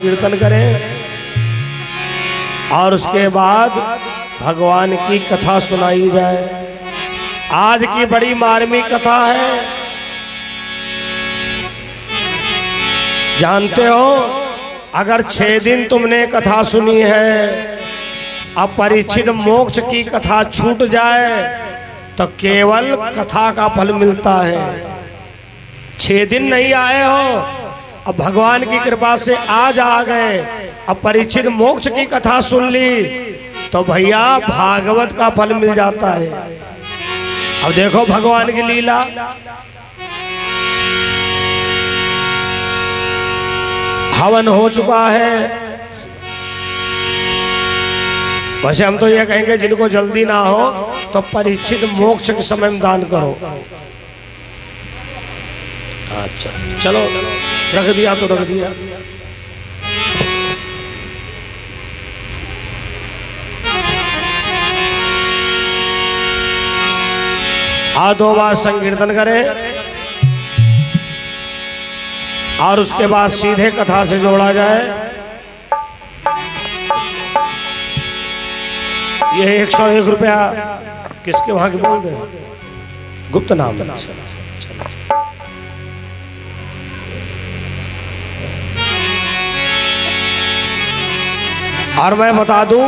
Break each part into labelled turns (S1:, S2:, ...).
S1: कीर्तन करें और उसके बाद भगवान की कथा सुनाई जाए। आज की बड़ी मार्मिक कथा है। जानते हो, अगर 6 दिन तुमने कथा सुनी है, अब परीक्षित मोक्ष की कथा छूट जाए तो केवल कथा का फल मिलता है। 6 दिन नहीं आए हो, अब भगवान की कृपा से आज आ गए, अब परीक्षित मोक्ष की कथा सुन ली तो भैया भागवत का फल मिल जाता है। अब देखो भगवान की लीला। हवन हो चुका है। वैसे हम तो ये कहेंगे जिनको जल्दी ना हो तो परीक्षित मोक्ष के समय में दान करो। अच्छा चलो, रख दिया तो रख दिया। आ 2 बार संकीर्तन करें और उसके बाद सीधे कथा से जोड़ा जाए। ये 101 रुपया किसके वहां के बोल दे, गुप्त नाम है। और मैं बता दूं,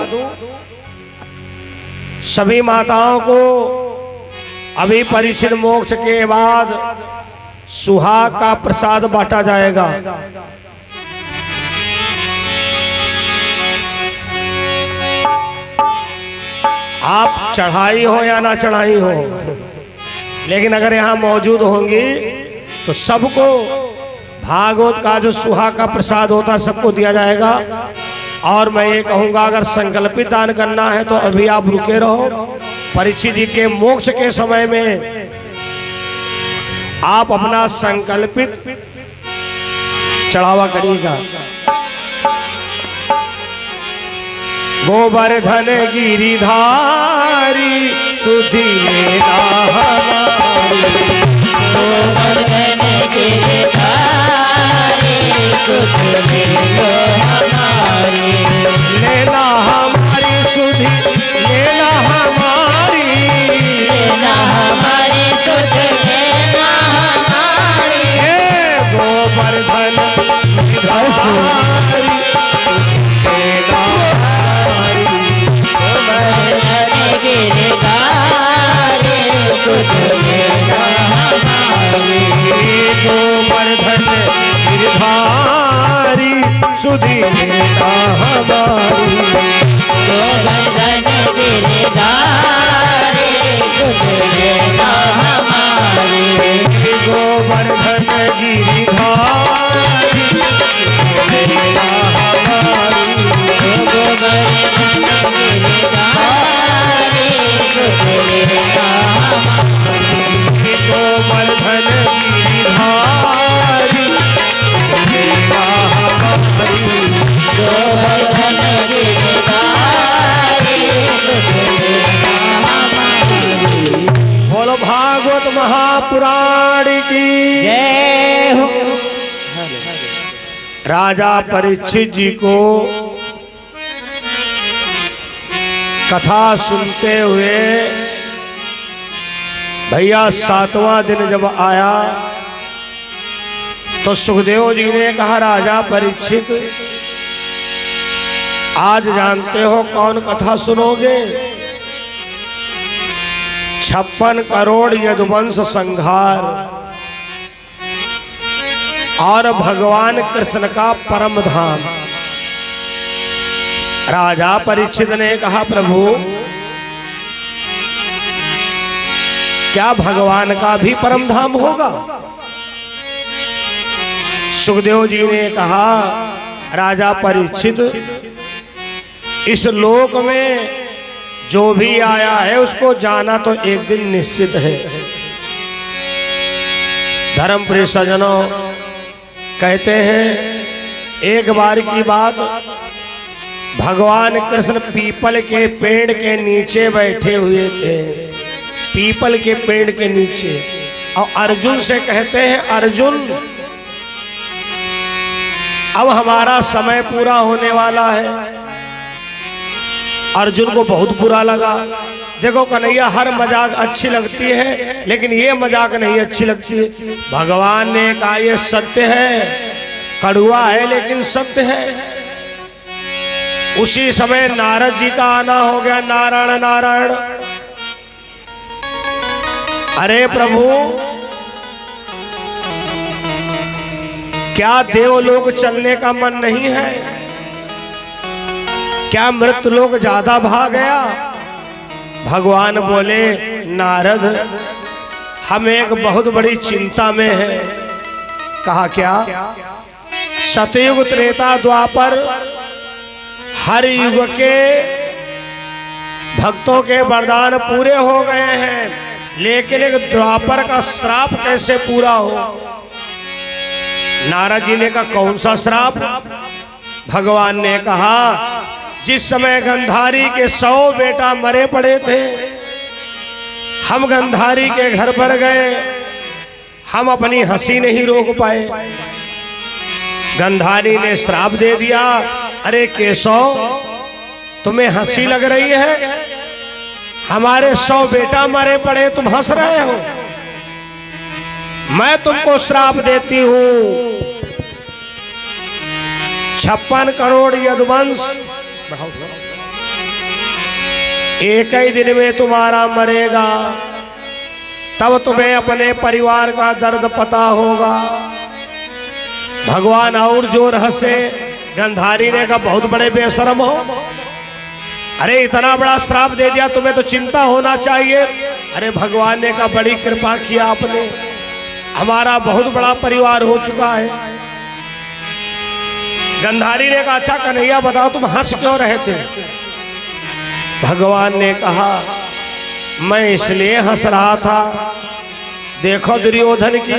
S1: सभी माताओं को अभी परीक्षित मोक्ष के बाद सुहाग का प्रसाद बांटा जाएगा। आप चढ़ाई हो या ना चढ़ाई हो, लेकिन अगर यहाँ मौजूद होंगी तो सबको भागवत का जो सुहाग का प्रसाद होता है सबको दिया जाएगा। और मैं ये कहूँगा, अगर संकल्पित दान करना है तो अभी आप रुके रहो। परीक्षित जी के मोक्ष के समय में आप अपना संकल्पित चढ़ावा करिएगा। गोवर्धन गिरिधारी सुधि लेना हमारी, गोवर्धन गिरिधारी सुधि लेना हमारी, सुधि लेना हमारी, लेना हमारी सुधि लेना हमारी। गोवर्धन गिरिधारी लेना हमारी, गोवर्धन गिरिधारी सुधि लेना हमारी, गोवर्धन गिरिधारी सुधि लेना हमारी, गोवर्धन गिरिधारी सुधि लेना हमारी, गोवर्धन गिरिधारी सुधि लेना हमारी, गोवर्धन गिरिधारी सुधि लेना हमारी, गोवर्धन गिरिधारी सुधि लेना हमारी, गोवर्धन गिरिधारी सुधि लेना हमारी। बोलो भागवत महापुराण की जय हो। राजा परीक्षित जी को कथा सुनते हुए भैया 7वां दिन जब आया तो सुखदेव जी ने कहा, राजा परीक्षित आज जानते हो कौन कथा सुनोगे? 56 करोड़ यदुवंश संहार और भगवान कृष्ण का परम धाम। राजा परीक्षित ने कहा, प्रभु क्या भगवान का भी परम धाम होगा? सुखदेव जी ने कहा, राजा परीक्षित इस लोक में जो भी आया है उसको जाना तो एक दिन निश्चित है। धर्म प्रिय सज्जनों, कहते हैं एक बार की बात, भगवान कृष्ण पीपल के पेड़ के नीचे बैठे हुए थे, पीपल के पेड़ के नीचे, और अर्जुन से कहते हैं, अर्जुन अब हमारा समय पूरा होने वाला है। अर्जुन को बहुत बुरा लगा। देखो कन्हैया, हर मजाक अच्छी लगती है लेकिन ये मजाक नहीं अच्छी लगती। भगवान ने कहा ये सत्य है, कड़वा है लेकिन सत्य है। उसी समय नारद जी का आना हो गया। नारायण नारायण। अरे प्रभु, क्या देवलोक चलने का मन नहीं है? क्या मृत्युलोक ज्यादा भाग गया? भगवान बोले, नारद हम एक बहुत बड़ी चिंता में हैं। कहा क्या? सतयुग त्रेता द्वापर हर युग के भक्तों के वरदान पूरे हो गए हैं, लेकिन एक द्वापर का श्राप कैसे पूरा हो? नारद जी ने कहा कौन सा श्राप? भगवान ने कहा जिस समय गंधारी के 100 बेटा मरे पड़े थे, हम गंधारी के घर पर गए, हम अपनी हंसी नहीं रोक पाए। गंधारी ने श्राप दे दिया, अरे केशव तुम्हें हंसी लग रही है? हमारे 100 बेटा मरे पड़े, तुम हंस रहे हो? मैं तुमको श्राप देती हूं, 56 करोड़ यदुवंश एक ही दिन में तुम्हारा मरेगा, तब तुम्हें अपने परिवार का दर्द पता होगा। भगवान और जोर हंसे। गंधारी ने कहा बहुत बड़े बेशरम हो, अरे इतना बड़ा श्राप दे दिया, तुम्हें तो चिंता होना चाहिए। अरे भगवान ने कहा बड़ी कृपा किया आपने, हमारा बहुत बड़ा परिवार हो चुका है। गंधारी ने कहा अच्छा कन्हैया बताओ तुम हंस क्यों रहे थे? भगवान ने कहा मैं इसलिए हंस रहा था, देखो दुर्योधन की,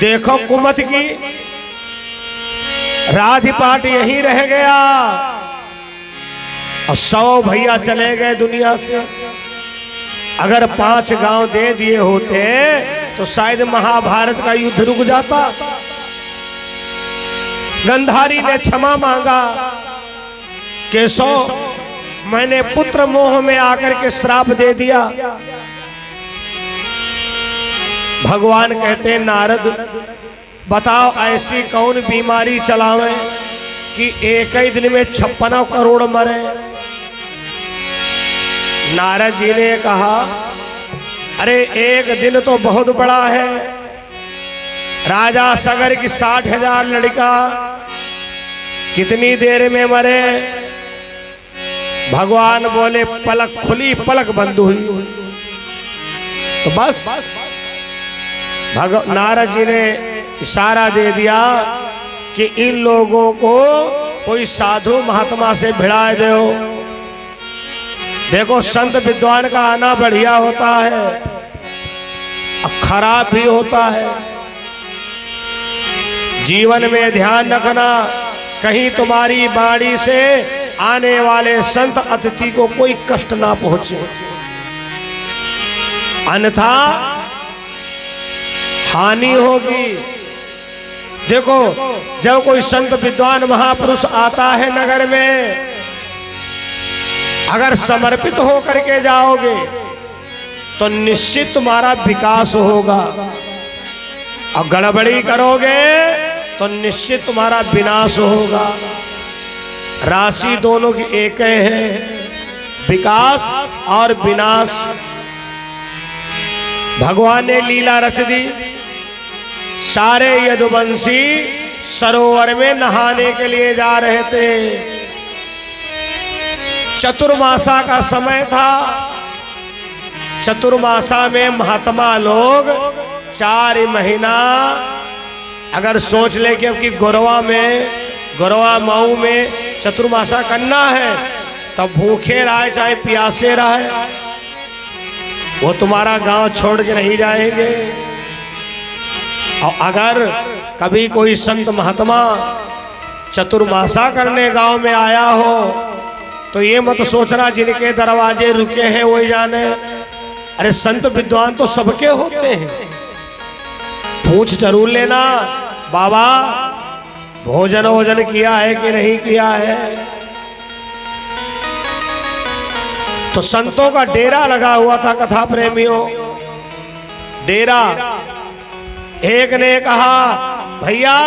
S1: देखो कुमत की, राजपाट यहीं रह गया और 100 भैया चले गए दुनिया से। अगर 5 गांव दे दिए होते तो शायद महाभारत का युद्ध रुक जाता। गंधारी ने क्षमा मांगा, केशव मैंने पुत्र मोह में आकर के श्राप दे दिया। भगवान कहते नारद बताओ ऐसी कौन बीमारी चलावे कि एक ही दिन में 56 करोड़ मरे? नारद जी ने कहा अरे एक दिन तो बहुत बड़ा है, राजा सगर की 60,000 लड़का कितनी देर में मरे? भगवान बोले पलक खुली पलक बंद हुई। तो बस नारद जी ने इशारा दे दिया कि इन लोगों को कोई साधु महात्मा से भिड़ा दो। देखो संत विद्वान का आना बढ़िया होता है, खराब भी होता है। जीवन में ध्यान रखना, कहीं तुम्हारी बाणी से आने वाले संत अतिथि को कोई कष्ट ना पहुंचे, अन्यथा हानि होगी। देखो जब कोई संत विद्वान महापुरुष आता है नगर में, अगर समर्पित होकर के जाओगे तो निश्चित तुम्हारा विकास होगा, और गड़बड़ी करोगे तो निश्चित तुम्हारा विनाश होगा। राशि दोनों की एक है, विकास और विनाश। भगवान ने लीला रच दी, सारे यदुवंशी सरोवर में नहाने के लिए जा रहे थे। चतुर्मासा का समय था। चतुर्मासा में महात्मा लोग 4 महीना अगर सोच ले कि अब की गोरवा मऊ में चतुर्मासा करना है, तब भूखे रहे चाहे प्यासे रहे, वो तुम्हारा गांव छोड़ के नहीं जाएंगे। और अगर कभी कोई संत महात्मा चतुर्मासा करने गांव में आया हो तो ये मत सोचना जिनके दरवाजे रुके हैं वही जाने। अरे संत विद्वान तो सबके होते हैं, पूछ जरूर लेना बाबा भोजन वोजन किया है कि नहीं किया है। तो संतों का डेरा लगा हुआ था कथा प्रेमियों, डेरा। एक ने कहा भैया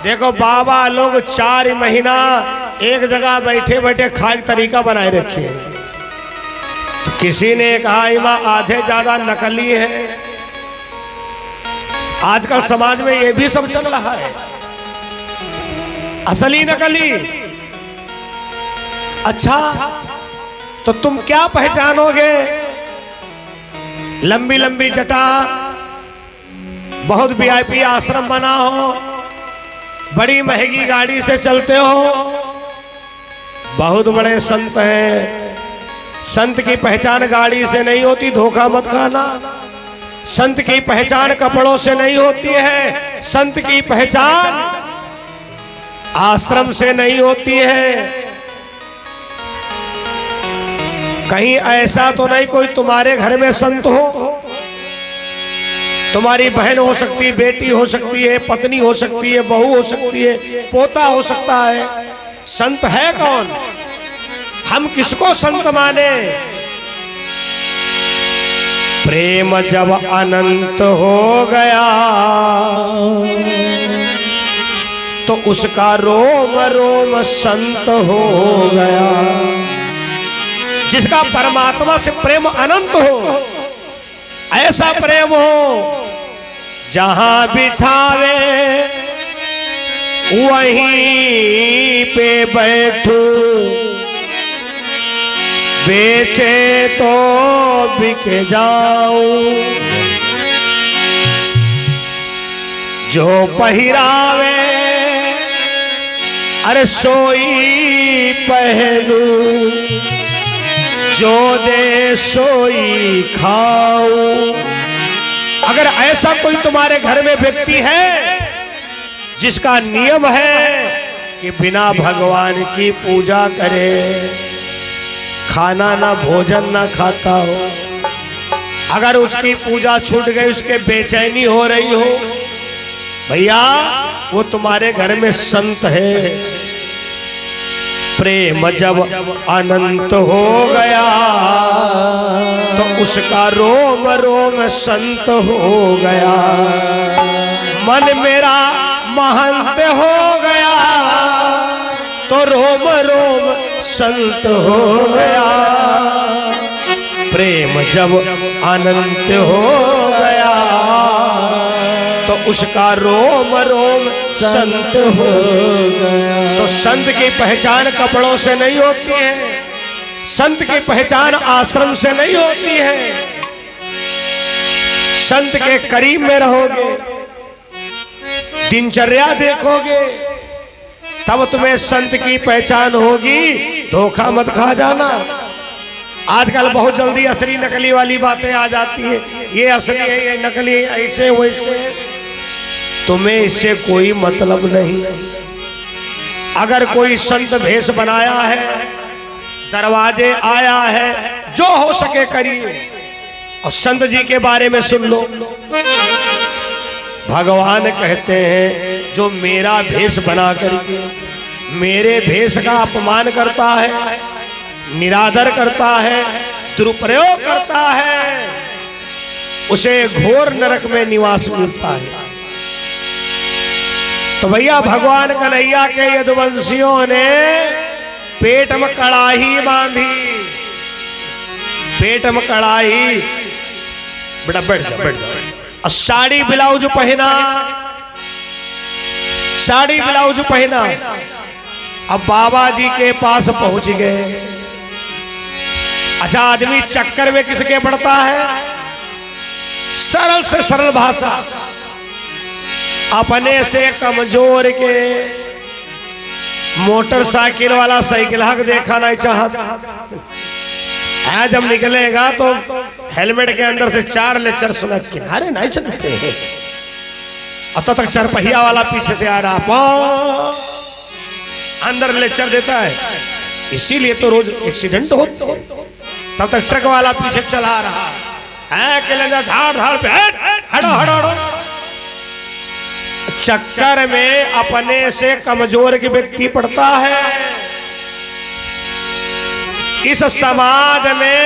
S1: देखो बाबा लोग 4 महीना एक जगह बैठे बैठे खाए तरीका बनाए रखे। तो किसी ने कहा इमा आधे ज्यादा नकली है। आजकल समाज में ये भी सब चल रहा है, असली नकली। अच्छा तो तुम क्या पहचानोगे? लंबी लंबी जटा, बहुत वीआईपी आश्रम बना हो, बड़ी महंगी गाड़ी से चलते हो, बहुत बड़े संत हैं। संत की पहचान गाड़ी से नहीं होती, धोखा मत खाना। संत की पहचान कपड़ों से नहीं होती है, संत की पहचान आश्रम से नहीं होती है। कहीं ऐसा तो नहीं कोई तुम्हारे घर में संत हो? तुम्हारी बहन हो सकती है, बेटी हो सकती है, पत्नी हो सकती है, बहू हो सकती है, पोता हो सकता है। संत है कौन? हम किसको संत माने? प्रेम जब अनंत हो गया तो उसका रोम रोम संत हो गया। जिसका परमात्मा से प्रेम अनंत हो, ऐसा प्रेम हो जहां बिठावे वहीं पे बैठू, बेचे तो बिक जाऊं। जो पहिरावे अरे सोई पहनूं, जो दे सोई खाऊं। अगर ऐसा कोई तुम्हारे घर में व्यक्ति है जिसका नियम है कि बिना भगवान की पूजा करे, खाना ना भोजन ना खाता हो, अगर उसकी पूजा छूट गई, उसके बेचैनी हो रही हो, भैया वो तुम्हारे घर में संत है। प्रेम जब अनंत हो गया तो उसका रोम रोम संत हो गया। मन मेरा महंत हो गया तो रोम रोम संत हो गया। प्रेम जब अनंत हो गया तो उसका रोम रोम संत हो गया। तो संत की पहचान कपड़ों से नहीं होती है, संत की पहचान आश्रम से नहीं होती है। संत के करीब में रहोगे, दिनचर्या देखोगे, तब तुम्हें संत की पहचान होगी। धोखा मत खा जाना। आजकल बहुत जल्दी असली नकली वाली बातें आ जाती हैं, ये असली है ये नकली है, ऐसे वैसे। तुम्हें इससे कोई मतलब नहीं। अगर कोई संत भेष बनाया है, दरवाजे आया है, जो हो सके करिए। और संत जी के बारे में सुन लो, भगवान कहते हैं जो मेरा भेष बना करके मेरे भेष का अपमान करता है, निरादर करता है, दुरुपयोग करता है, उसे घोर नरक में निवास मिलता है। तो भैया भगवान कन्हैया के यदुवंशियों ने पेट में कड़ाही बांधी, पेट में कड़ाही, बेटा बैठ जाओ बैठ जाओ, और साड़ी ब्लाउज पहना, साड़ी ब्लाउज पहना। अब बाबा जी के पास पहुंच गए। अच्छा आदमी चक्कर में किसके पड़ता है? सरल से सरल भाषा, अपने से कमजोर के मोटरसाइकिल वाला साइकिल हक देखा नहीं चाहता। जब निकलेगा तो हेलमेट के अंदर से 4 लेक्चर सुना, किनारे नहीं चलते हैं। अब तक चरपहिया वाला पीछे से आ रहा, अंदर लेक्चर देता है। इसीलिए तो रोज एक्सीडेंट होते हैं। तब तक ट्रक वाला पीछे चला रहा है, धाड़ धाड़ पे हटो हटो हटो। चक्कर में अपने से कमजोर के व्यक्ति पड़ता है। इस समाज में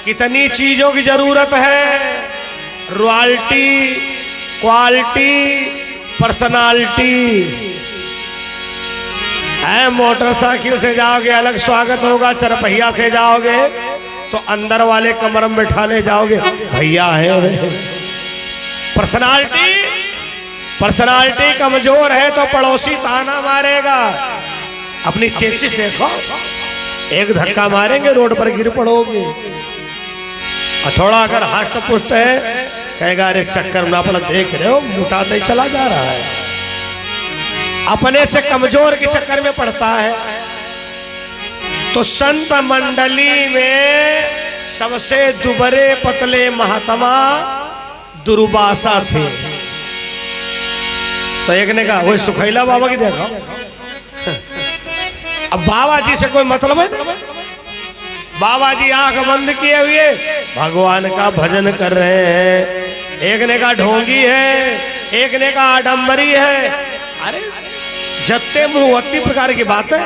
S1: कितनी चीजों की जरूरत है, रॉयल्टी, क्वालिटी, पर्सनालिटी। मोटरसाइकिल से जाओगे अलग स्वागत होगा, चरपहिया से जाओगे तो अंदर वाले कमरे में बैठा ले जाओगे, भैया है। पर्सनालिटी कमजोर है तो पड़ोसी ताना मारेगा। अपनी चेचिस देखो, एक धक्का मारेंगे रोड पर गिर पड़ोगे। और थोड़ा अगर हष्ट पुष्ट है कहेगा अरे चक्कर में अपना देख रहे हो मुटाते ही चला जा रहा है। अपने से कमजोर के चक्कर में पड़ता है। तो संत मंडली में सबसे दुबरे पतले महात्मा दुर्वासा थे। तो एक ने कहा वही सुखैला बाबा की देखो। अब बाबा जी से कोई मतलब है ना। बाबा जी आंख बंद किए हुए भगवान का भजन कर रहे हैं। एक ने कहा ढोंगी है, एक ने कहा आडम्बरी है। अरे जत्ते मुहत्ती प्रकार की बात है।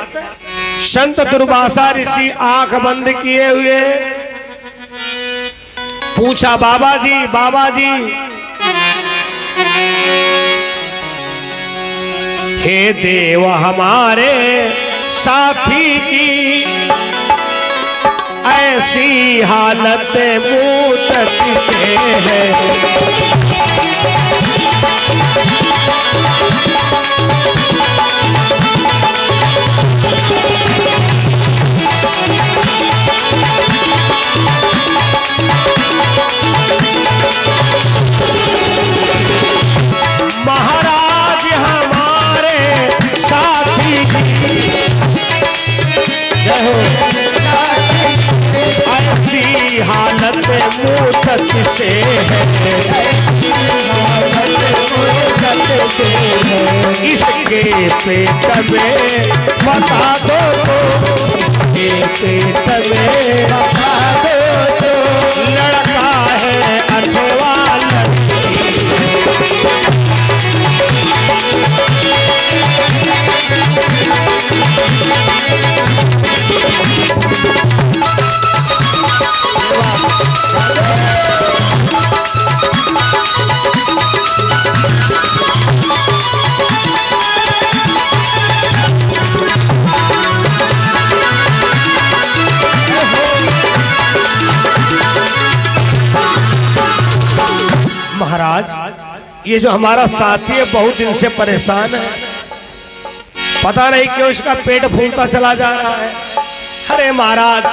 S1: संत दुर्वासा ऋषि आंख बंद किए हुए पूछा बाबा जी हे देव हमारे साथी की ऐसी हालत मूर्त से है। महाराज हमारे साथी ऐसी हालत मूर्त से है। इसके पेट में बता दो तो, इसके पेट में बता दो तो लड़का है अथवा महाराज ये जो हमारा साथी है बहुत दिन से परेशान है, पता नहीं क्यों इसका पेट फूलता चला जा रहा है। अरे महाराज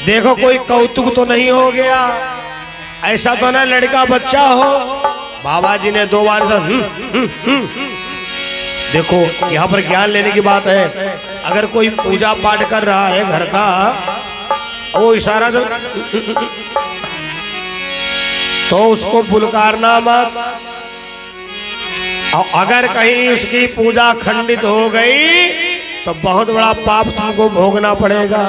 S1: देखो कोई कौतुक तो नहीं हो गया, ऐसा तो ना लड़का बच्चा हो। बाबा जी ने 2 बार देखो यहाँ पर ज्ञान लेने की बात है। अगर कोई पूजा पाठ कर रहा है घर का, वो इशारा तो उसको फुलकारना मत। और अगर कहीं उसकी पूजा खंडित हो गई तो बहुत बड़ा पाप तुमको भोगना पड़ेगा,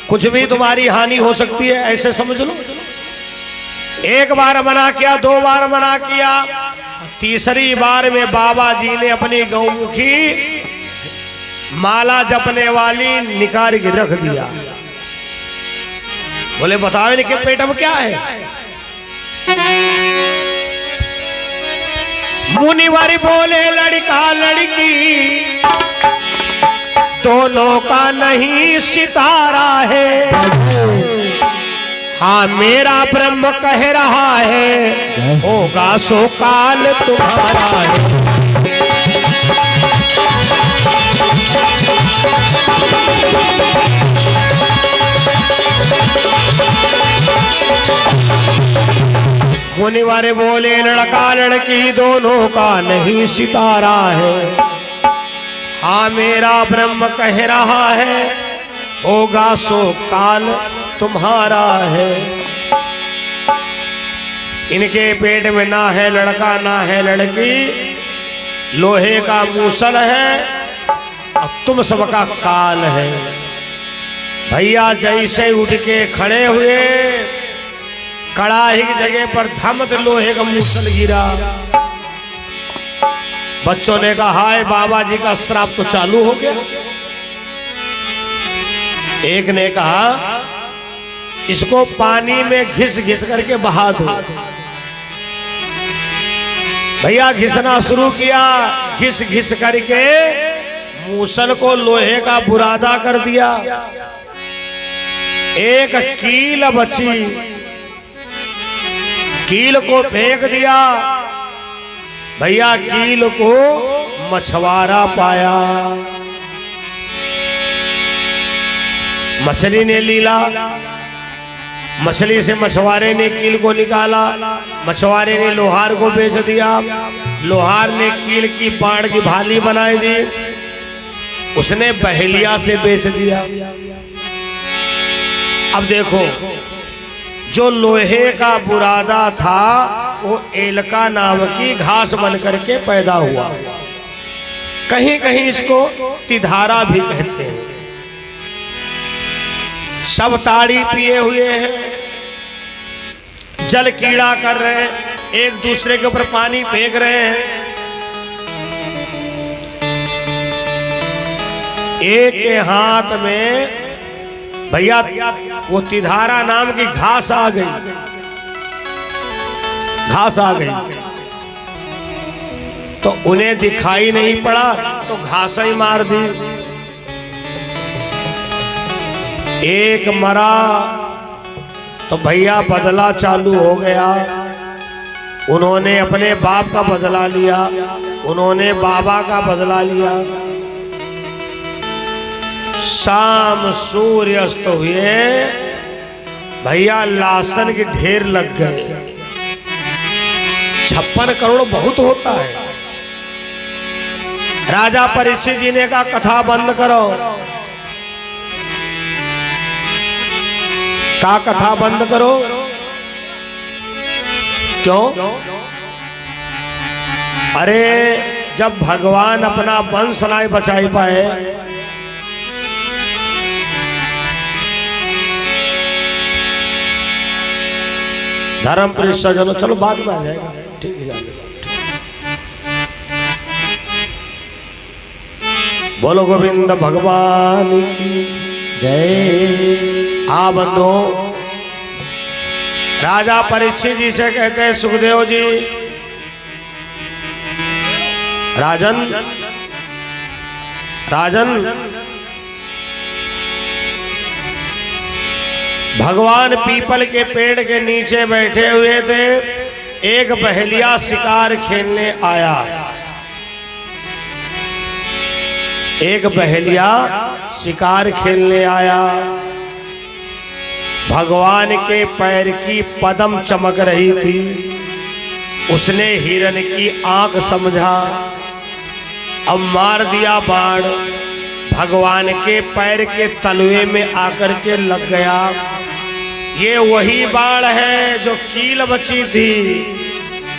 S1: कुछ भी तुम्हारी हानि हो सकती है, ऐसे समझ लो। 1 बार मना किया, 2 बार मना किया, तीसरी बार में बाबा जी ने अपनी गौमुखी माला जपने वाली निकाल के रख दिया। बोले बताओ इनके पेट में क्या है। मुनिवर बोले लड़का लड़की दोनों का नहीं सितारा है। हाँ मेरा ब्रह्म कह रहा है होगा सो काल तुम्हारा है। मुनिवर बोले लड़का लड़की दोनों का नहीं सितारा है। हाँ मेरा ब्रह्म कह रहा है होगा सो काल तुम्हारा है। इनके पेट में ना है लड़का ना है लड़की, लोहे का मूसल है और तुम सबका काल है। भैया जैसे उठ के खड़े हुए कड़ाही की जगह पर धमत लोहे का मूसल गिरा। बच्चों ने कहा हाय बाबा जी का श्राप तो चालू हो गया। एक ने कहा इसको पानी में घिस घिस करके बहा दो। भैया घिसना शुरू किया, घिस घिस करके मूसल को लोहे का बुरादा कर दिया। एक कील बची, कील को फेंक दिया। भैया कील को मछुआरा पाया। मछली ने लीला, मछली से मछुआरे ने कील को निकाला। मछुआरे ने लोहार को बेच दिया। लोहार ने कील की बाण की भाली बनाई दी, उसने बहेलिया से बेच दिया। अब देखो जो लोहे का बुरादा था वो एलका नाम की घास बन करके पैदा हुआ। कहीं कहीं इसको तिधारा भी कहते हैं। सब ताड़ी पिए हुए हैं, जल कीड़ा कर रहे हैं, एक दूसरे के ऊपर पानी फेंक रहे हैं। एक के हाथ में भैया वो तिधारा नाम की घास आ गई, घास आ गई। तो उन्हें दिखाई नहीं पड़ा तो घास ही मार दी। एक मरा तो भैया बदला चालू हो गया। उन्होंने अपने बाप का बदला लिया, उन्होंने बाबा का बदला लिया। शाम सूर्य अस्त हुए, भैया लाशन के ढेर लग गए। 56 करोड़ बहुत होता है। राजा परीक्षित जी ने कहा कथा बंद करो। का कथा बंद करो? क्यों? अरे जब भगवान अपना वंश नहीं बचाई पाए, धर्म परिसजनों चलो बाद में आ जाएगा, ठीक है। बोलो गोविंद भगवान की जय। आ बंधु, राजा परीक्षित जी से कहते हैं सुखदेव जी, राजन राजन भगवान पीपल के पेड़ के नीचे बैठे हुए थे। एक बहेलिया शिकार खेलने आया। एक बहेलिया शिकार खेलने आया। भगवान के पैर की पदम चमक रही थी। उसने हिरन की आंख समझा, अब मार दिया बाण। भगवान के पैर के तलवे में आकर के लग गया। ये वही बाण है जो कील बची थी।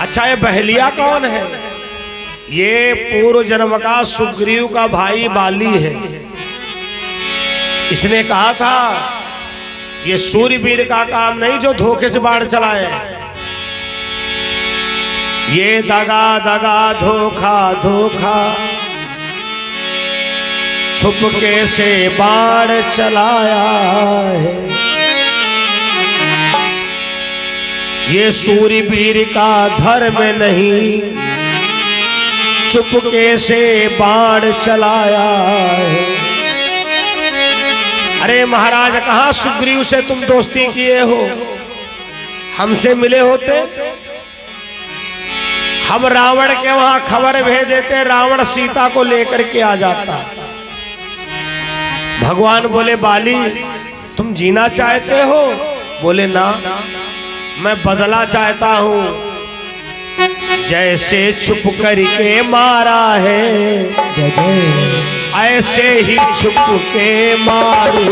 S1: अच्छा ये बहेलिया कौन है? ये पूर्व जन्म का सुग्रीव का भाई बाली है। इसने कहा था ये सूर्यवीर का काम नहीं जो धोखे से बाण चलाए। ये दगा दगा धोखा धोखा छुपके से बाण चलाया है। ये सूर्यवीर का धर्म नहीं, चुपके से बाण चलाया है। अरे महाराज कहाँ सुग्रीव से तुम दोस्ती किए हो? हमसे मिले होते, हम रावण के वहां खबर भेज देते, रावण सीता को लेकर के आ जाता। भगवान बोले बाली तुम जीना चाहते हो? बोले ना, मैं बदला चाहता हूं। जैसे छुप करके मारा है ऐसे ही छुप के मारू।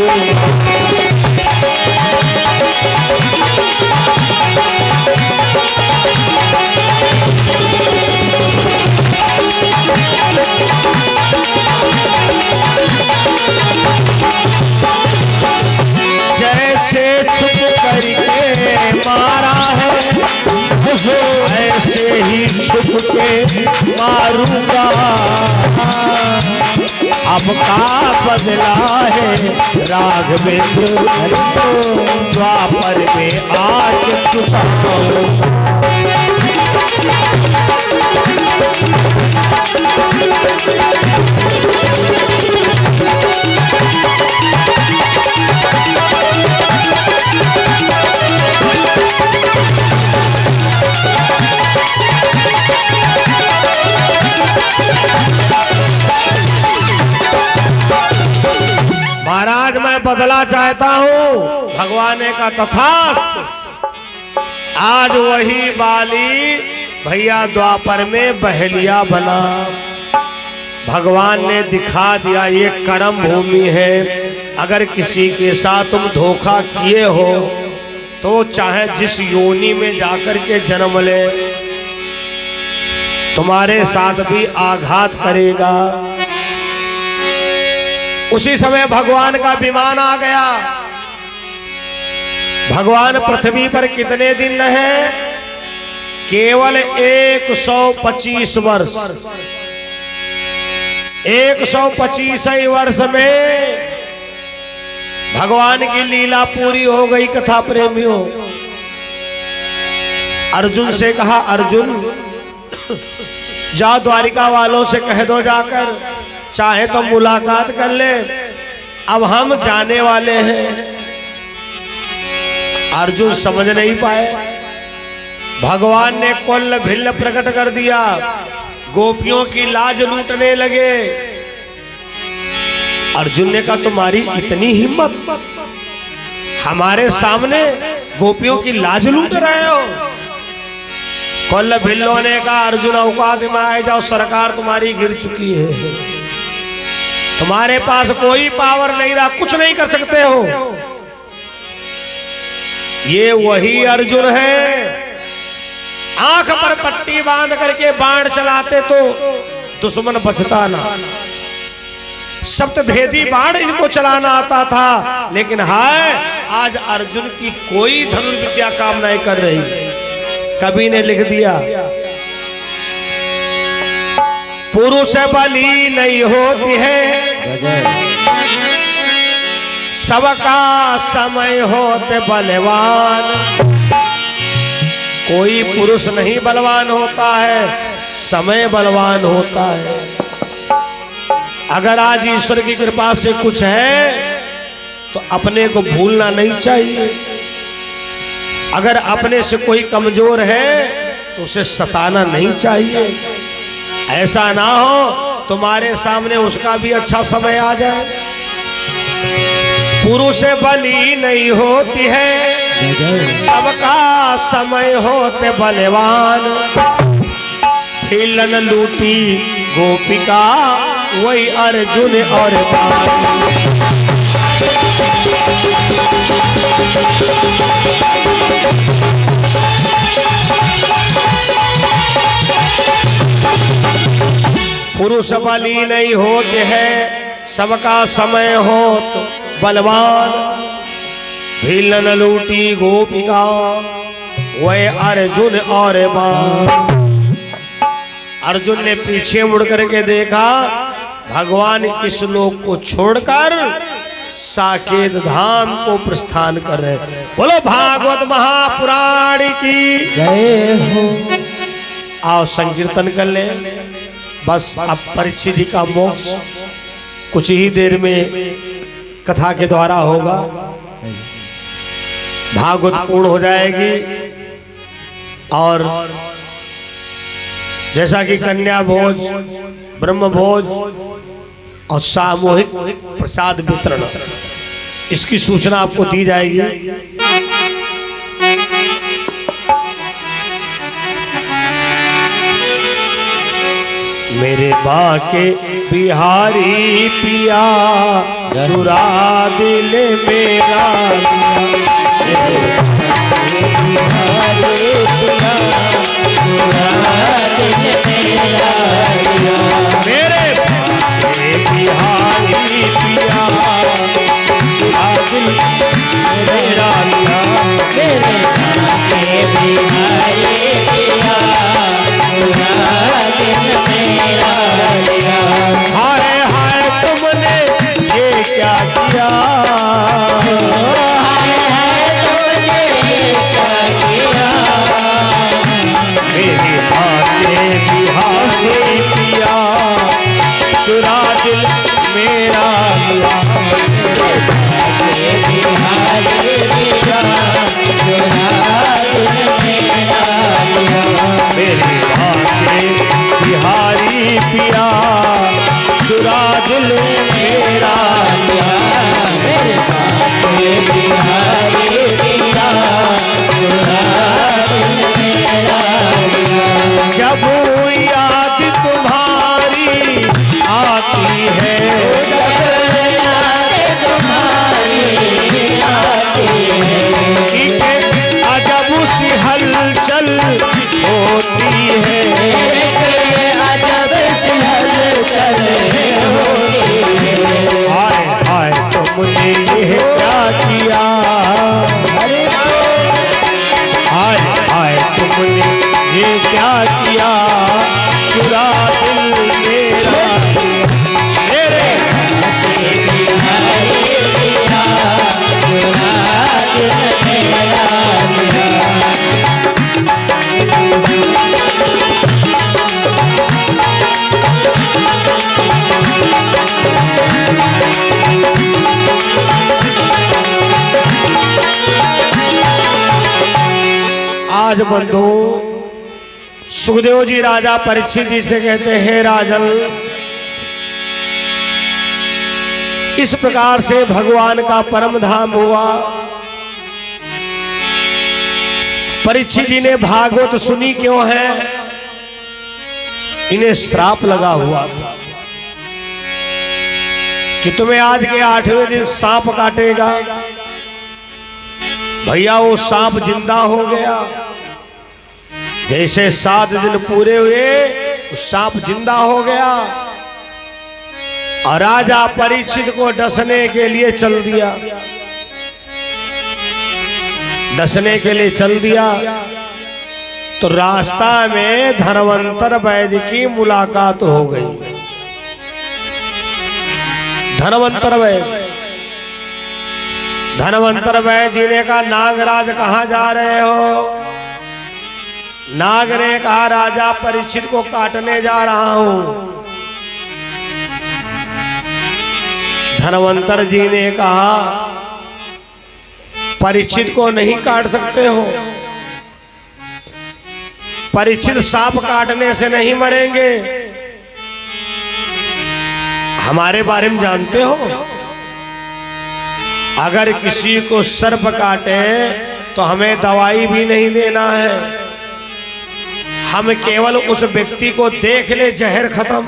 S1: जैसे छुप करके मारा के मारूंगा। अब का बदला है राघवेंद्र, द्वापर में आज चुकाऊंगा। महाराज मैं बदला चाहता हूं। भगवान ने कहा तथास्तु। आज वही बाली भैया द्वापर में बहेलिया बना। भगवान ने दिखा दिया ये कर्म भूमि है। अगर किसी के साथ तुम धोखा किए हो तो चाहे जिस योनि में जाकर के जन्म ले, तुम्हारे साथ भी आघात करेगा। उसी समय भगवान का विमान आ गया। भगवान पृथ्वी पर कितने दिन रहे? केवल 125 वर्ष। 125 वर्ष में भगवान की लीला पूरी हो गई। कथा प्रेमियों, अर्जुन से कहा, अर्जुन जाओ द्वारिका वालों से कह दो जाकर, चाहे तो मुलाकात कर ले, अब हम जाने वाले हैं। अर्जुन समझ नहीं पाए। भगवान ने कोल्ल भिल्ल प्रकट कर दिया। गोपियों की लाज लूटने लगे। अर्जुन ने कहा तुम्हारी इतनी हिम्मत, हमारे सामने गोपियों की लाज लूट रहे हो? कोल्ल भिल्लों ने कहा अर्जुन औकात में आए जाओ, सरकार तुम्हारी गिर चुकी है, तुम्हारे पास कोई पावर नहीं रहा, कुछ नहीं कर सकते हो। ये वही अर्जुन है, आंख पर पट्टी बांध करके बाण चलाते तो दुश्मन बचता ना। सप्तभेदी बाण इनको चलाना आता था, लेकिन हाय आज अर्जुन की कोई धनुर्विद्या काम नहीं कर रही। कवि ने लिख दिया, पुरुष बली नहीं होती है, सबका समय होते बलवान। कोई पुरुष नहीं बलवान होता है, समय बलवान होता है। अगर आज ईश्वर की कृपा से कुछ है तो अपने को भूलना नहीं चाहिए। अगर अपने से कोई कमजोर है तो उसे सताना नहीं चाहिए। ऐसा ना हो तुम्हारे सामने उसका भी अच्छा समय आ जाए। पुरुष बली नहीं होती है, सबका समय होते बलवान। हिलन लूटी गोपिका वही अर्जुन और बाण। पुरुष बली नहीं होते हैं, सबका समय होत बलवान। भिलन लूटी गोपिका वह अर्जुन और बाण। अर्जुन ने पीछे मुड़ करके देखा, भगवान इस लोक को छोड़कर साकेत धाम को प्रस्थान कर रहे। बोलो भागवत महापुराण की जय हो। आओ संकीर्तन कर ले। बस अब परीक्षित जी का मोक्ष कुछ ही देर में कथा के द्वारा होगा। भागवत पूर्ण हो जाएगी और जैसा कि कन्या भोज, ब्रह्म भोज और सामूहिक प्रसाद वितरण, इसकी सूचना आपको दी जाएगी। मेरे बाके बिहारी पिया चुरा दिल मेरा, मेरे बिहारी पिया चुरा दिल मेरा, मेरे बिहारी पिया चुरा दिल मेरा, मेरे बिहारी पिया चुरा क्या किया,
S2: तूने ये क्या किया,
S1: मेरी बातें बिहारी पिया, चुरा दिल मेरा लिया,
S2: बिहारी पिया, चुरा दिल मेरा लिया,
S1: मेरी बातें बिहारी पिया, चुरा दिल मेरा लिया,
S2: मेरे बातें बिहारी पिया, चुरा दिल मेरा लिया।
S1: जब याद तुम्हारी आती है,
S2: जब याद तुम्हारी आती है,
S1: एक अजब सी हलचल होती है,
S2: एक अजब सी हलचल होती है।
S1: हाय हाय तुमने ये क्या किया, हाय हाय तुमने ये क्या किया, चुरा दिल मेरा मेरे
S2: बिहारी पिया, चुरा दिल मेरा लिया।
S1: आज बंधु सुखदेव जी राजा परीक्षित जी से कहते हैं, राजन इस प्रकार से भगवान का परम धाम हुआ। परीक्षित जी ने भागवत सुनी क्यों है, इन्हें श्राप लगा हुआ था कि तुम्हें आज के 8वें दिन सांप काटेगा। भैया वो सांप जिंदा हो गया, जैसे 7 दिन पूरे हुए सांप जिंदा हो गया और राजा परीक्षित को डसने के लिए चल दिया, डसने के लिए चल दिया। तो रास्ता में धनवंतर वैद्य की मुलाकात हो गई। धनवंतर वैद्य जी ने कहा, नागराज कहाँ जा रहे हो? नाग ने कहा, राजा परीक्षित को काटने जा रहा हूं। धनवंतर जी ने कहा, परीक्षित को नहीं काट सकते हो, परीक्षित सांप काटने से नहीं मरेंगे। हमारे बारे में जानते हो, अगर किसी को सर्प काटे तो हमें दवाई भी नहीं देना है, हम केवल उस व्यक्ति को देख ले, जहर खत्म।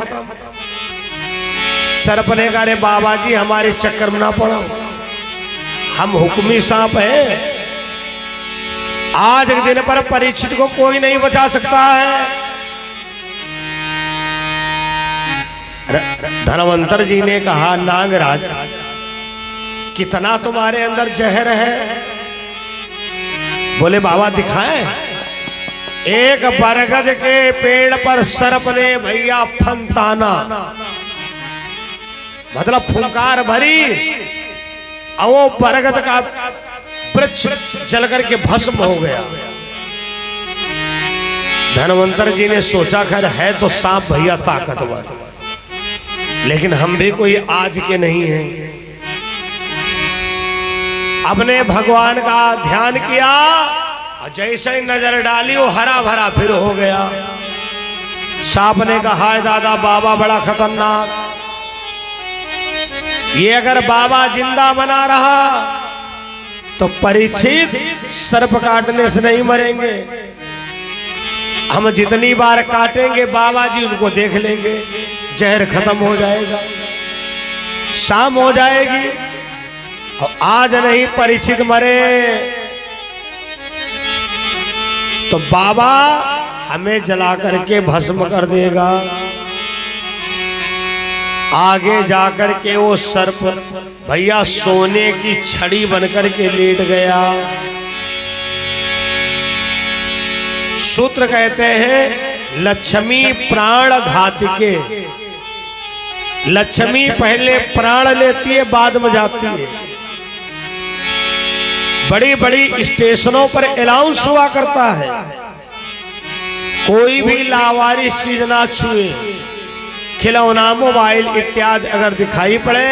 S1: सर्प ने कहा, अरे बाबा जी हमारे चक्कर में ना पड़ो, हम हुक्मी सांप हैं। आज के दिन पर परीक्षित को कोई नहीं बचा सकता है। धनवंतर जी ने कहा, नागराज कितना तुम्हारे अंदर जहर है? बोले बाबा दिखाएं। एक बरगद के पेड़ पर सर्प ने भैया फंताना, मतलब फुंकार भरी, और वो बरगद का वृक्ष जल करके भस्म हो गया। धनवंतर जी ने सोचा, खैर है तो सांप भैया ताकतवर, लेकिन हम भी कोई आज के नहीं हैं। अपने भगवान का ध्यान किया और जैसे ही नजर डाली वो हरा भरा फिर हो गया। सांप ने कहा, हाय दादा बाबा बड़ा खतरनाक, ये अगर बाबा जिंदा बना रहा तो परीक्षित सर्प काटने से नहीं मरेंगे। हम जितनी बार काटेंगे बाबा जी उनको देख लेंगे, जहर खत्म हो जाएगा, शाम हो जाएगी, और आज नहीं परीक्षित मरे तो बाबा हमें जला करके भस्म कर देगा। आगे जाकर के वो सर्प भैया सोने की छड़ी बनकर के लेट गया। सूत्र कहते हैं, लक्ष्मी प्राण घातिके, लक्ष्मी पहले प्राण लेती है, बाद में जाती है। बड़ी बड़ी स्टेशनों पर अनाउंस हुआ करता है, कोई भी लावारिस चीज ना छुए। खिलौना, मोबाइल इत्यादि अगर दिखाई पड़े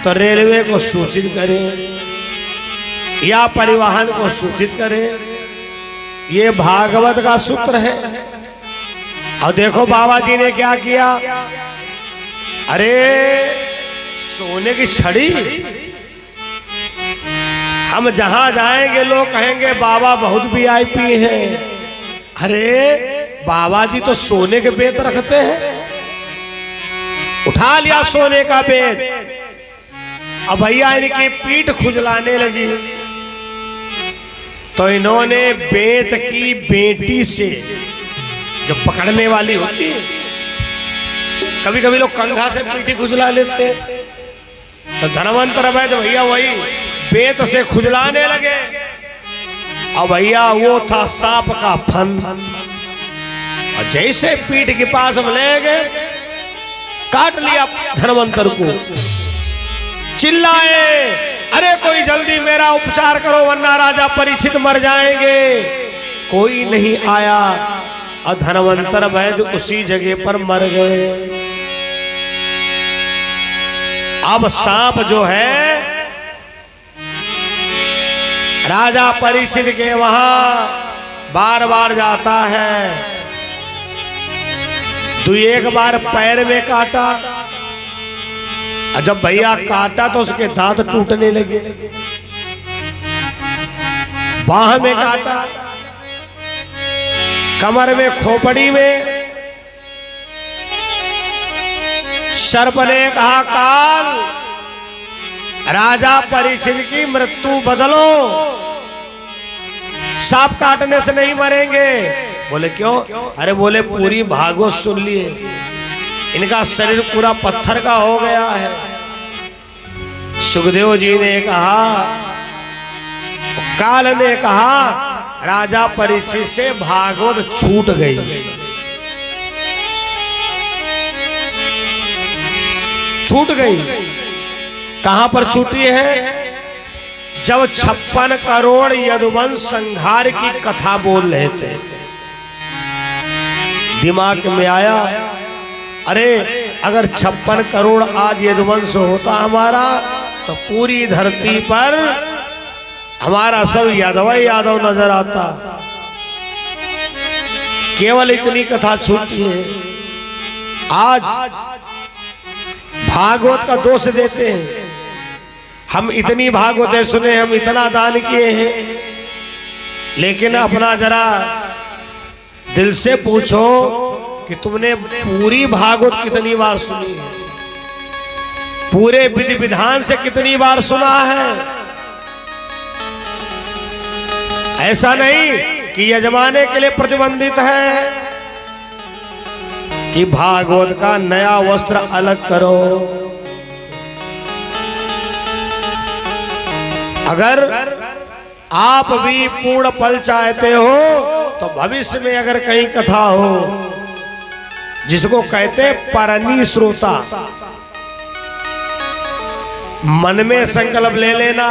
S1: तो रेलवे को सूचित करें या परिवहन को सूचित करें। ये भागवत का सूत्र है। और देखो बाबा जी ने क्या किया। अरे सोने की छड़ी, हम जहां जाएंगे लोग कहेंगे बाबा बहुत वीआईपी हैं। अरे बाबा जी तो सोने के बेत रखते हैं। उठा लिया सोने का बेत। अब भैया इनकी पीठ खुजलाने लगी तो इन्होंने बेत की बेटी से, जो पकड़ने वाली होती है, कभी कभी लोग कंघा से पीठी खुजला लेते हैं, तो धनवंतर वैद्य भैया वही बेत से खुजलाने लगे। और भैया वो था सांप का फन। और जैसे पीठ के पास हम ले गए, काट लिया धनवंतर को। चिल्लाए, अरे कोई जल्दी मेरा उपचार करो वरना राजा परीक्षित मर जाएंगे। कोई नहीं आया और धनवंतर वैद्य उसी जगह पर मर गए। अब सांप जो है राजा परीक्षित के वहां बार बार जाता है। तो एक बार पैर में काटा, और जब भैया काटा तो उसके दांत टूटने लगे। बाह में काटा, कमर में, खोपड़ी में। सर्प ने कहा, काल राजा परीक्षित की मृत्यु बदलो, सांप काटने से नहीं मरेंगे। बोले क्यों? अरे बोले पूरी भागवत सुन लिए, इनका शरीर पूरा पत्थर का हो गया है। सुखदेव जी ने कहा, काल ने कहा, राजा परीक्षित से भागवत छूट गई। छूट गई। कहां पर छूटी है? जब 56 करोड़ यदुवंश संहार की कथा बोल रहे थे, दिमाग में आया, अरे अगर 56 करोड़ आज यदुवंश होता हमारा तो पूरी धरती पर हमारा सब यादव यादव नजर आता। केवल इतनी कथा छूटी है। आज भागवत का दोष देते हैं, हम इतनी भागवतें सुने, हम इतना दान किए हैं, लेकिन अपना जरा दिल से पूछो कि तुमने पूरी भागवत कितनी बार सुनी है, पूरे विधि विधान से कितनी बार सुना है। ऐसा नहीं कि यजमाने के लिए प्रतिबंधित है कि भागवत का नया वस्त्र अलग करो। अगर आप भी पूर्ण फल चाहते हो तो भविष्य में अगर कहीं कथा हो, जिसको कहते परनी श्रोता, मन में संकल्प ले लेना,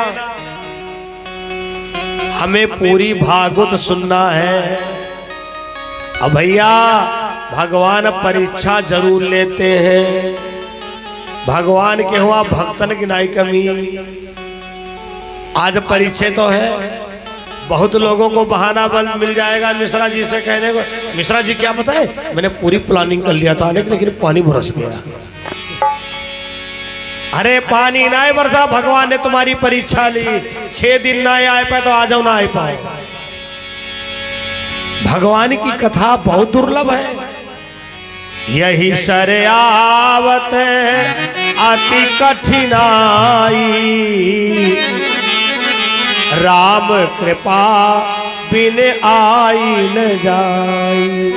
S1: हमें पूरी भागवत सुनना है। अब भैया भगवान परीक्षा जरूर लेते हैं। भगवान के हुआ भक्तन की नाई कमी। आज परीक्षा तो है, बहुत लोगों को बहाना बल मिल जाएगा मिश्रा जी से कहने को, मिश्रा जी क्या पता है, मैंने पूरी प्लानिंग कर लिया था लेकिन पानी बरस गया। अरे पानी ना आए बरसा, भगवान ने तुम्हारी परीक्षा ली। 6 दिन ना आए पाए तो आ जाओ, ना आए पाओ। भगवान की कथा बहुत दुर्लभ है। यही शर्यावत अति कठिनाई, राम कृपा बिन आई न जाई।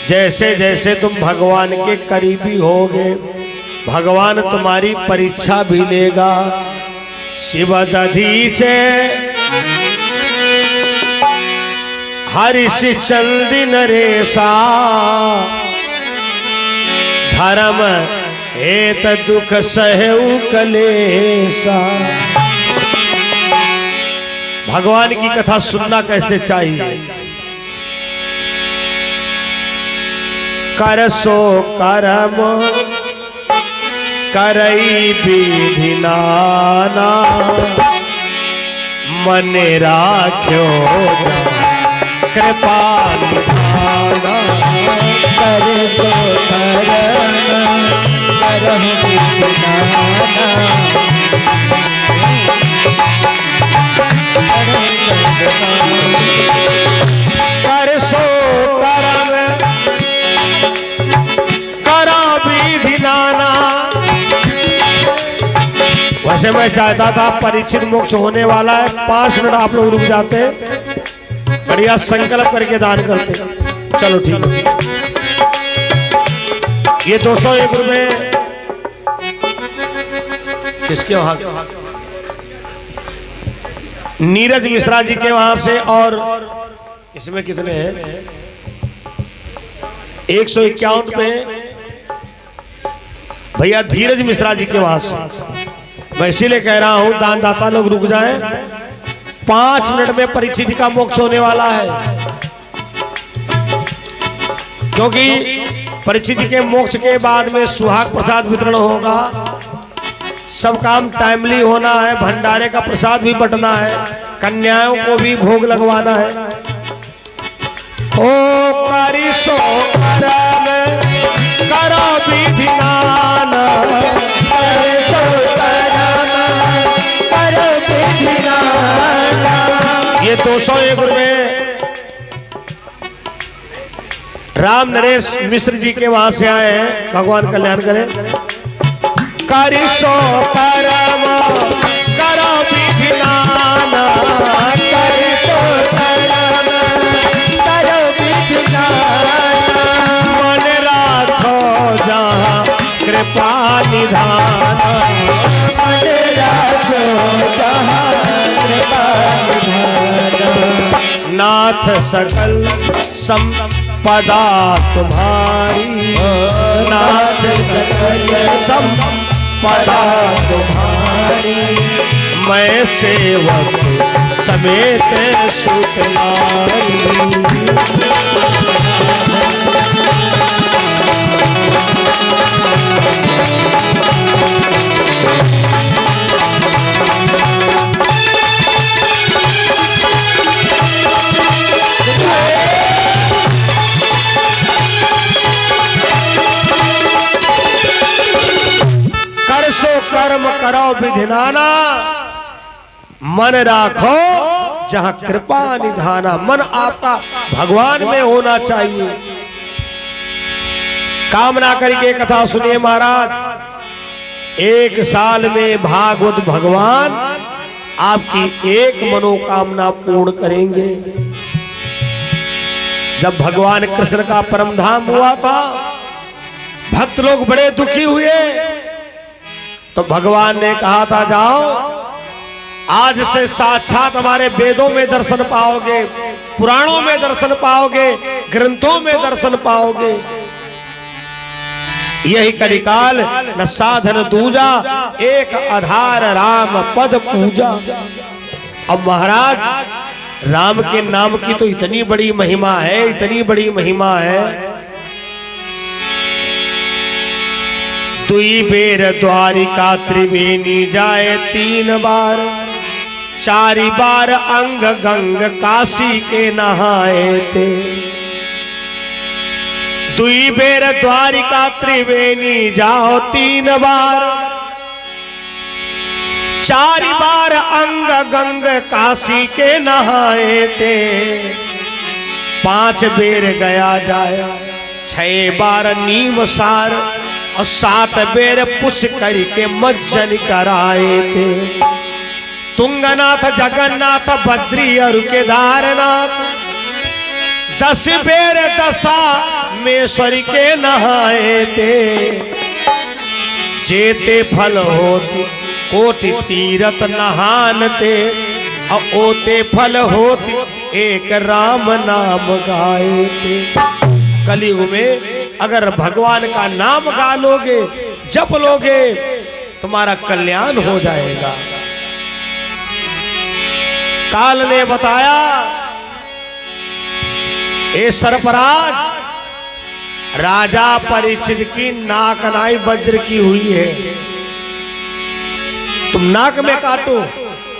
S1: जैसे जैसे तुम भगवान के करीबी होगे, भगवान तुम्हारी परीक्षा भी लेगा। शिव दधीचे हरिश चंदी नरेशा, धर्म हेत दुख सहु कलेसा। भगवान की कथा सुनना कैसे चाहिए? कर सो कर्म करई विधि नाना, मन राख्यो कृपा निधाना।
S2: कर सो कर्म करहु विधि नाना,
S1: कर सो कर्म करा विधि नाना। वैसे मैं चाहता था परीक्षित मोक्ष होने वाला है, 5 मिनट आप लोग रुक जाते, बढ़िया संकल्प करके दान करते। चलो ठीक है। ये 201 रुपए किसके वहां? नीरज मिश्रा जी के वहां से। और इसमें कितने हैं? 151 रुपए भैया धीरज मिश्रा जी के वहां से। मैं इसीलिए कह रहा हूं दानदाता लोग रुक जाएं, 5 मिनट में परीक्षित का मोक्ष होने वाला है। क्योंकि परीक्षित के मोक्ष के बाद में सुहाग प्रसाद वितरण होगा, सब काम टाइमली होना है, भंडारे का प्रसाद भी बंटना है, कन्याओं को भी भोग लगवाना है। ओ करी सो कर्म करो विधि नाना, ये 201 रुपए राम नरेश मिश्र जी के वहां से आए हैं, भगवान कल्याण करें। करी सो कर्म करो विधि नाना,
S2: कर सो कर्म करो विधि नाना,
S1: मन राखो जहाँ कृपा निधाना।
S2: मन राखो जहाँ कृपा निधाना।
S1: नाथ सकल संपदा तुम्हारी,
S2: नाथ सकल
S1: संपदा
S2: तुम्हारी,
S1: मैं सेवक समेत सुख नारी। कर सो कर्म करो विधि नाना, मन राखो जहां कृपा निधाना। मन आपका भगवान में होना चाहिए। कामना करके कथा सुनिए महाराज। 1 साल में भागवत भगवान आपकी एक मनोकामना पूर्ण करेंगे। जब भगवान कृष्ण का परम धाम हुआ था, भक्त लोग बड़े दुखी हुए, तो भगवान ने कहा था जाओ, आज से साक्षात हमारे वेदों में दर्शन पाओगे, पुराणों में दर्शन पाओगे, ग्रंथों में दर्शन पाओगे। यही कलिकाल न साधन दूजा, एक आधार राम पद पूजा। अब महाराज राम के नाम की तो इतनी बड़ी महिमा है, इतनी बड़ी महिमा है। दुई बेर द्वारिका त्रिवेणी जाए 3 बार, 4 बार अंग गंग काशी के नहाए थे। दुई बेर द्वारिका त्रिवेणी जाओ 3 बार, 4 बार अंग गंग काशी के नहाए थे। 5 बेर गया जाए, 6 बार नीम सार और 7 बेर पुष्कर के मज्जन कराए थे। तुंगनाथ जगन्नाथ बद्री और केदारनाथ, 10 बेर दशा मेश्वरी के नहाए थे। जेते फल होती कोटि तीरथ नहान थे, और ओते फल होती एक राम नाम गाए थे। कलयुग में अगर भगवान का नाम गा लोगे, जप लोगे, तुम्हारा कल्याण हो जाएगा। काल ने बताया, ए सर्पराज, राजा परीक्षित की नाकनाई वज्र की हुई है, तुम नाक में काटो।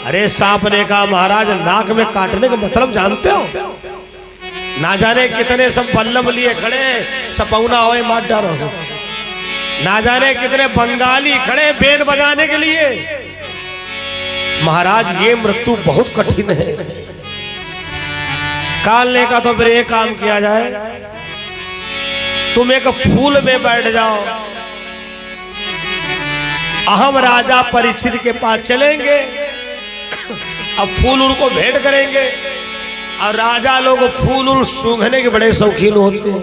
S1: अरे सांप ने कहा, महाराज नाक में काटने का मतलब जानते हो? ना जाने कितने सब बल्लम लिए खड़े, सपौना होए मार डालो। ना जाने कितने बंगाली खड़े बेन बजाने के लिए। महाराज ये मृत्यु बहुत कठिन है। कालने का तो फिर एक काम किया जाए, तुम एक फूल में बैठ जाओ, हम राजा परीक्षित के पास चलेंगे, अब फूल उनको भेंट करेंगे। और राजा लोग फूल उल सूंघने के बड़े शौकीन होते हैं,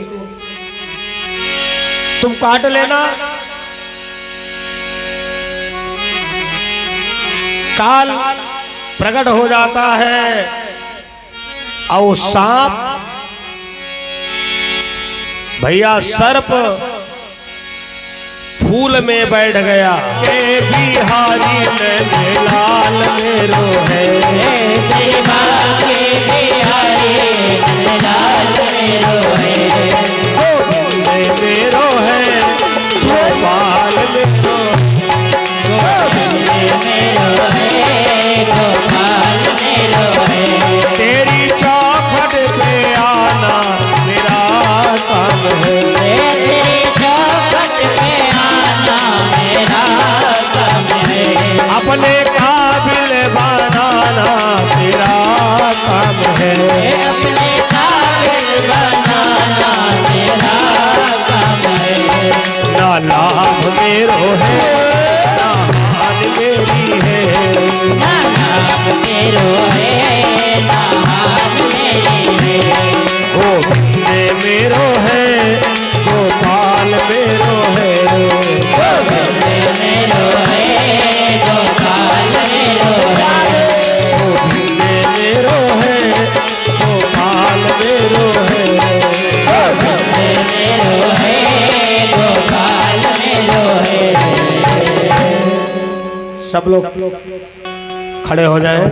S1: तुम काट लेना। काल प्रकट हो जाता है और सांप, भैया सर्प फूल में बैठ गया। के बिहारी में लाल मेरो है, मेरो है गोपाल मेरो, तेरी चौखट पे आना मेरा काम है, अपने काबिल बनाना तेरा काम है,
S2: अपने काबिल बनाना तेरा काम है।
S1: ना लाभ मेरो है ना हान मेरी है,
S2: ना लाभ मेरो है ना हान मेरी है,
S1: गोविंद मेरो है गोपाल मेरो है,
S2: गोविंद मेरो है गोपाल मेरो है,
S1: गोविंद मेरो है गोपाल मेरो है,
S2: गोविंद मेरो है गोपाल मेरो है।
S1: सब लोग खड़े हो जाएं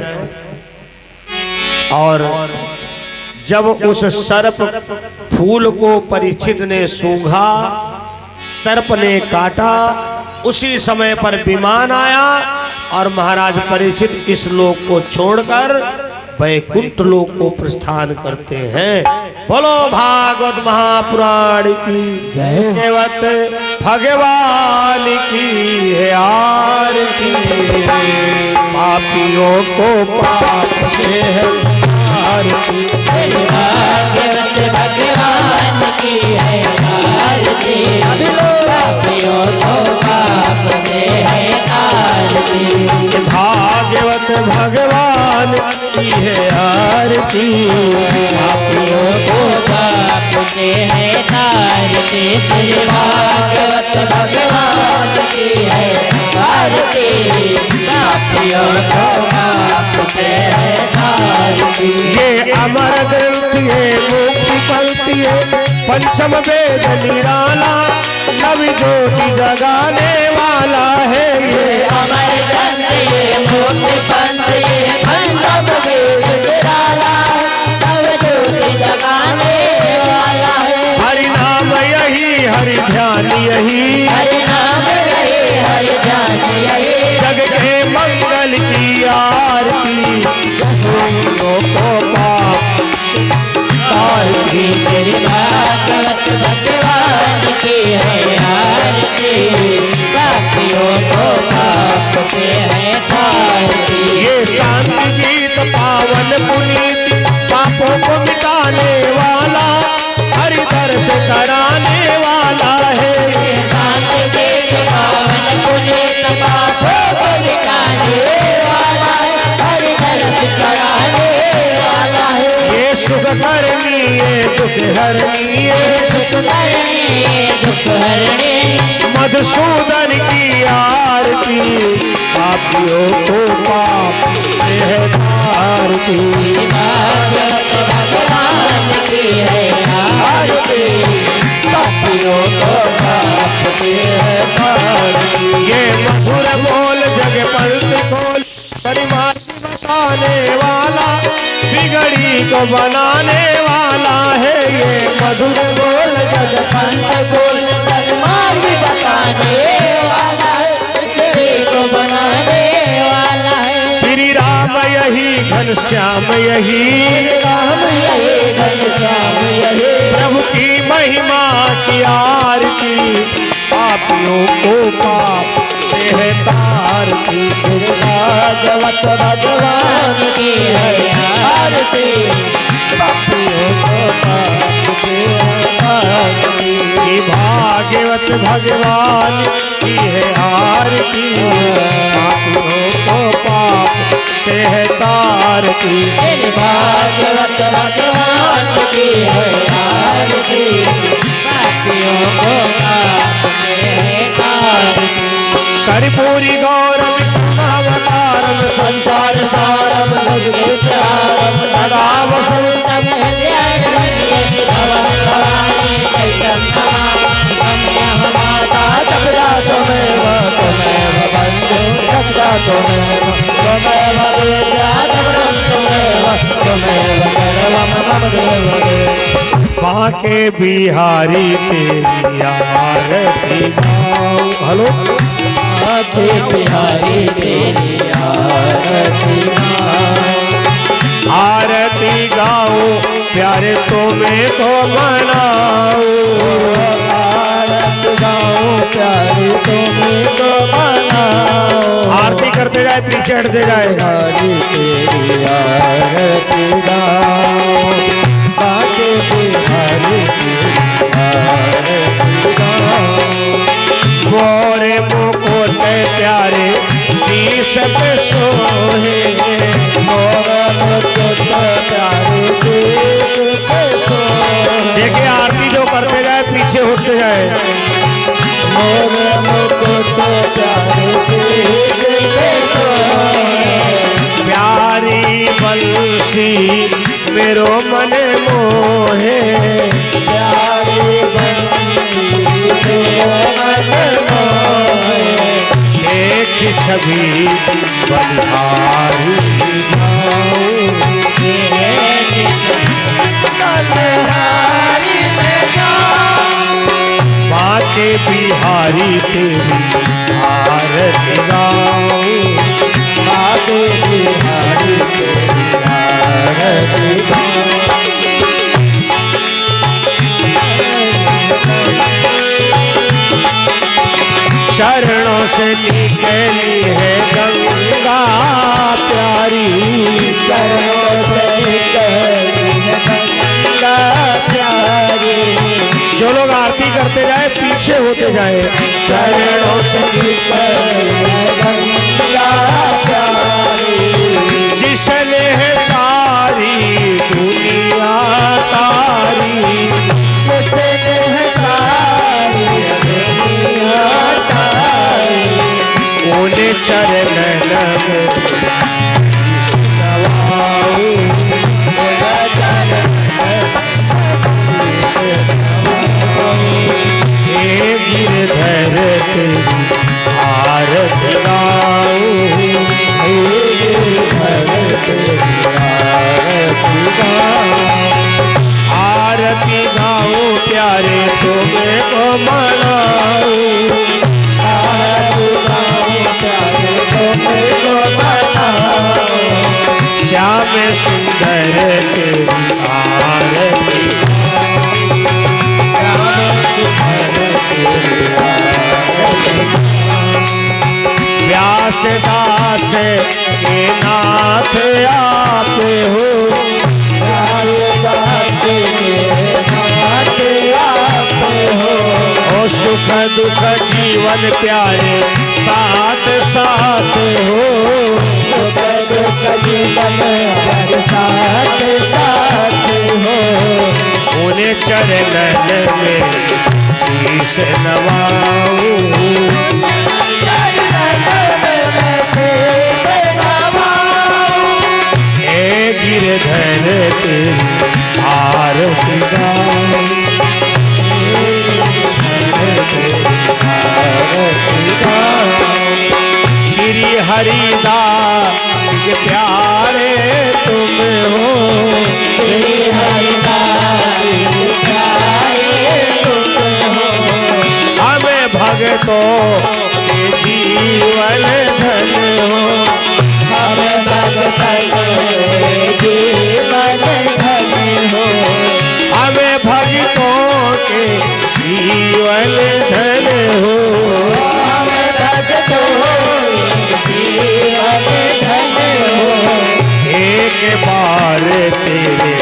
S1: और जब उस सर्प फूल को परीक्षित ने सूंघा, सर्प ने काटा, उसी समय पर विमान आया और महाराज परीक्षित इस लोक को छोड़कर वैकुंठ लोक को प्रस्थान करते हैं। बोलो भागवत महापुराण की जय, भगवान की है आरती, पापियों को पाप से है आरती,
S2: भागवत भगवान की है आरती, पापियों को पाप से है आरती,
S1: भागवत भगवान की है आरती,
S2: पापियों को पाप से है आरती, श्री भागवत भगवान की है आरती, पापियों को पाप से है आरती।
S1: ये अमर ग्रंथ ये मुक्ति पंक्ति है, पंचम वेद निराला, नव ज्योति जगाने वाला है।
S2: ये अमर ग्रंथ ये मुक्ति पंथ ये पंचम वेद निराला, नव ज्योति जगाने वाला है।
S1: हरि नाम यही हरि ध्यान यही,
S2: हरि नाम यही हरि ध्यान यही,
S1: जग के मंगल की आरती, को पाप आरती,
S2: श्री भागवत भगवान की है आरती, पापियों को पाप से है आरती।
S1: ये शांति गीत पावन पुनीत, पापों को मिटाने वाला, हरि दर्श कराने वाला है।
S2: ये शांति गीत पावन पुनीत, पापों को मिटाने वाला, हरि दर्श कराने वाला है।
S1: ये सुख करनी ये दुख हरनी ये,
S2: दुख हरणी दुख हरणी,
S1: मधुसूदन की आरती, पापियों को पाप से है आरती,
S2: भागवत भगवान की है आरती, पापियों
S1: बनाने वाला है ये मधुर
S2: बोल जग पंथ बोल जग मार्ग बताने वाला है, पृथ्वी को बनाने वाला है।
S1: श्री राम यही घनश्याम यही,
S2: राम यही घनश्याम यही,
S1: प्रभु की महिमा की आरती, पापियों को पाप से है तारती।
S2: श्री भागवत भगवान की है आरती, पापियों को पाप से है तारती।
S1: भागवत भगवान की है आरती, पापियों को पाप से है तारती।
S2: श्री भागवत भगवान की है आरती, पापियों को पाप से है तारती।
S1: कर्पूरी गौरव अवतारम संसार सारम
S2: रघुवीरारम
S1: सदा वसंतम
S2: माता जगदा त्वमेव त्वमेव बंधु जगदा त्वमेव त्वमेव विद्या जगदं त्वमेव त्वमेव सर्वं मम देव।
S1: बांके बिहारी तेरी आरती गाऊं। हेलो
S2: बांके बिहारी तेरी आरती गाऊं,
S1: आरती गाऊं प्यारे तुम्हें को मनाऊं।
S2: आरती गाऊं प्यारे तुम्हें को मनाऊं।
S1: आरती करते जाए पीछे हटते जाए।
S2: बिहारी तेरी आरती गाऊं, बांके बिहारी तेरी आरती गाऊं।
S1: मोरे मुकुट प्यारे शीश पे सोहे,
S2: मोरे मुकुट प्यारे शीश पे सोहे।
S1: देखिए आरती जो करते जाए पीछे उठते जाए।
S2: मोरे मुकुट प्यारे शीश पे सोहे।
S1: प्यारी बंसी मेरो मन मोहे,
S2: प्यारी बंसी मेरो मन मोहे।
S1: एक छवि बलिहारी गाऊं।
S2: बलिहारी में गाऊं,
S1: बांके बिहारी तेरी आरती गाऊं।
S2: बांके बिहारी तेरी आरती गाऊं।
S1: चरणों से निकली है गंगा प्यारी,
S2: चरणों से निकली है गंगा प्यारी।
S1: जो लोग आरती करते जाए पीछे होते जाए।
S2: चरणों से निकली है गंगा प्यारी,
S1: जिसने है सारी दुनिया तारी,
S2: जिसने है सारी दुनिया तारी।
S1: उन्हें चरण में नवाऊं। हे गिरधर तेरी आरती गाऊं।
S2: हे गिरधर तेरी आरती गाऊं।
S1: आरती गाऊं प्यारे तुम्हें को मनाऊं।
S2: आरती गाऊं प्यारे तुम्हें को मनाऊं।
S1: श्याम सुंदर तेरी आरती, व्यास दास के नाथ आप हो,
S2: दास के नाथ आप हो।
S1: ओ सुख दुख जीवन प्यारे साथ साथ हो।
S2: सुख दुख जीवन हर साथ साथ हो।
S1: उन्हें चरणन में शीश नवाऊं। हे गिरधर तेरी आरती गाऊं। श्री हरिदास के प्यारे तुम हो, भगतों के जीवन धन हो,
S2: हमें भगतन के जीवन धन हो,
S1: हमें भगतों के जीवन धन हो,
S2: हमें भगतों के जीवन धन हो।
S1: एक बार तेरे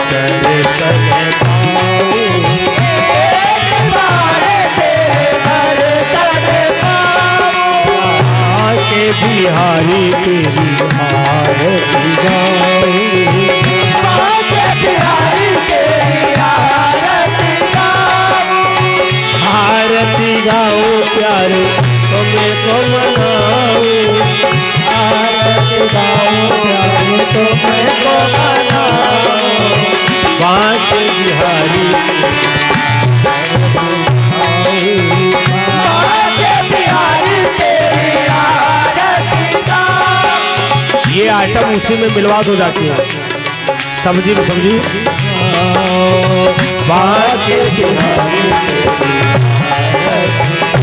S1: दर्शन पाऊं,
S2: एक बार तेरे दर्शन पाऊं,
S1: आके बिहारी तेरी आरती गाऊं,
S2: आके बिहारी तेरी आरती गाऊं,
S1: आरती गाऊं प्यारे तुम्हें को मनाऊं,
S2: आरती गाऊं प्यारे तुम्हें को मनाऊं,
S1: बांके बिहारी
S2: आके बिहारी तेरी आरती गाऊं।
S1: ये आइटम उसी में मिलवा दो जाके, सब्जी में सब्जी बांके बिहारी तेरी आरती